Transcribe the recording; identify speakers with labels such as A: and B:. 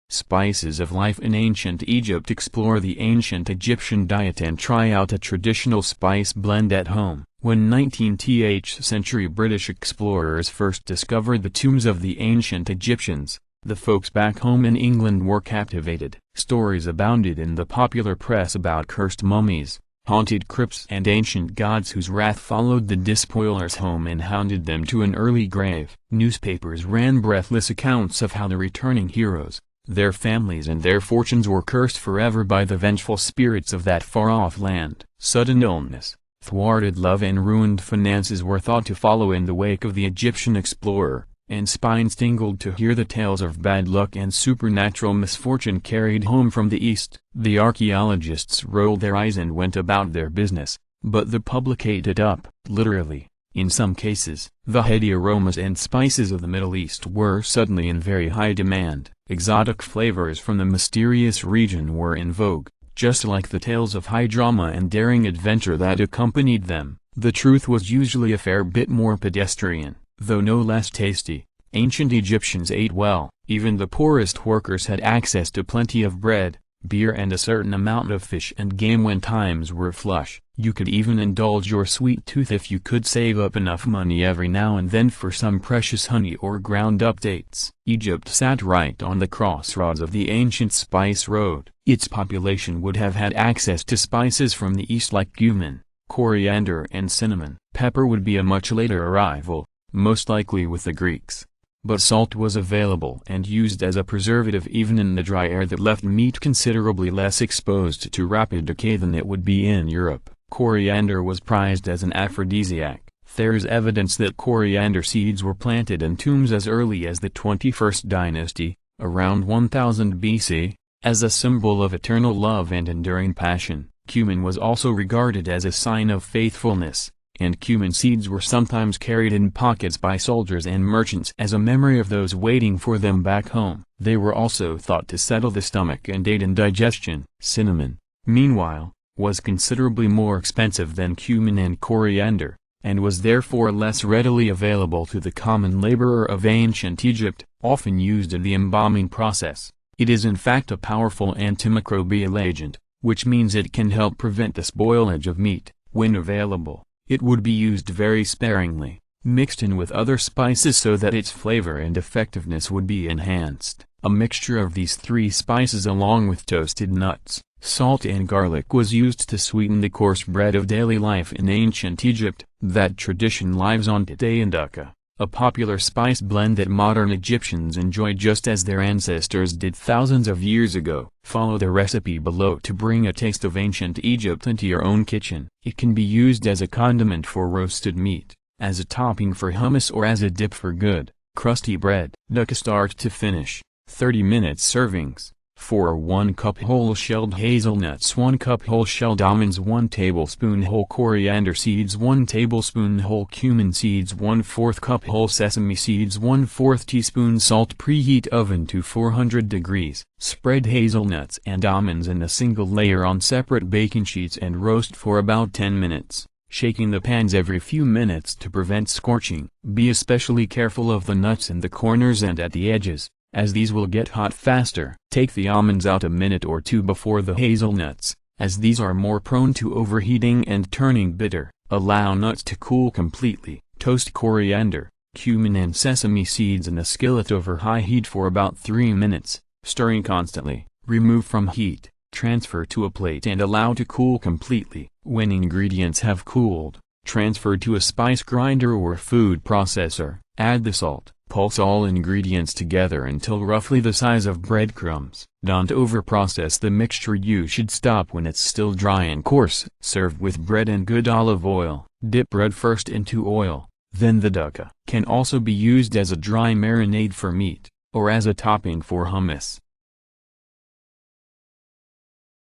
A: Spices of life in ancient Egypt. Explore the ancient Egyptian diet and try out a traditional spice blend at home. When 19th century British explorers first discovered the tombs of the ancient Egyptians, the folks back home in England were captivated. Stories abounded in the popular press about cursed mummies, haunted crypts and ancient gods whose wrath followed the despoilers home and hounded them to an early grave. Newspapers ran breathless accounts of how the returning heroes, their families and their fortunes were cursed forever by the vengeful spirits of that far-off land. Sudden illness, thwarted love and ruined finances were thought to follow in the wake of the Egyptian explorer, and spines tingled to hear the tales of bad luck and supernatural misfortune carried home from the East. The archaeologists rolled their eyes and went about their business, but the public ate it up, literally. In some cases, the heady aromas and spices of the Middle East were suddenly in very high demand. Exotic flavors from the mysterious region were in vogue, just like the tales of high drama and daring adventure that accompanied them. The truth was usually a fair bit more pedestrian, though no less tasty. Ancient Egyptians ate well. Even the poorest workers had access to plenty of bread, beer and a certain amount of fish and game when times were flush. You could even indulge your sweet tooth if you could save up enough money every now and then for some precious honey or ground-up dates. Egypt sat right on the crossroads of the ancient spice road. Its population would have had access to spices from the east like cumin, coriander and cinnamon. Pepper would be a much later arrival, most likely with the Greeks. But salt was available and used as a preservative even in the dry air that left meat considerably less exposed to rapid decay than it would be in Europe. Coriander was prized as an aphrodisiac. There's evidence that coriander seeds were planted in tombs as early as the 21st dynasty, around 1000 BC, as a symbol of eternal love and enduring passion. Cumin was also regarded as a sign of faithfulness, and cumin seeds were sometimes carried in pockets by soldiers and merchants as a memory of those waiting for them back home. They were also thought to settle the stomach and aid in digestion. Cinnamon, meanwhile, was considerably more expensive than cumin and coriander, and was therefore less readily available to the common laborer of ancient Egypt, often used in the embalming process. It is in fact a powerful antimicrobial agent, which means it can help prevent the spoilage of meat. When available, it would be used very sparingly, mixed in with other spices so that its flavor and effectiveness would be enhanced. A mixture of these three spices along with toasted nuts, salt and garlic was used to sweeten the coarse bread of daily life in ancient Egypt. That tradition lives on today in Dhaka, a popular spice blend that modern Egyptians enjoy just as their ancestors did thousands of years ago. Follow the recipe below to bring a taste of ancient Egypt into your own kitchen. It can be used as a condiment for roasted meat, as a topping for hummus or as a dip for good, crusty bread. Dhaka start to finish, 30-minute servings. For 1 cup whole-shelled hazelnuts, 1 cup whole-shelled almonds, 1 tablespoon whole coriander seeds, 1 tablespoon whole cumin seeds, 1/4 cup whole sesame seeds, 1/4 teaspoon salt. Preheat oven to 400 degrees. Spread hazelnuts and almonds in a single layer on separate baking sheets and roast for about 10 minutes, shaking the pans every few minutes to prevent scorching. Be especially careful of the nuts in the corners and at the edges, as these will get hot faster. Take the almonds out a minute or two before the hazelnuts, as these are more prone to overheating and turning bitter. Allow nuts to cool completely. Toast coriander, cumin and sesame seeds in a skillet over high heat for about 3 minutes, stirring constantly. Remove from heat, transfer to a plate and allow to cool completely. When ingredients have cooled, transfer to a spice grinder or food processor. Add the salt. Pulse all ingredients together until roughly the size of breadcrumbs. Don't overprocess the mixture. You should stop when it's still dry and coarse. Serve with bread and good olive oil. Dip bread first into oil, then the dhaka. Can also be used as a dry marinade for meat, or as a topping for hummus.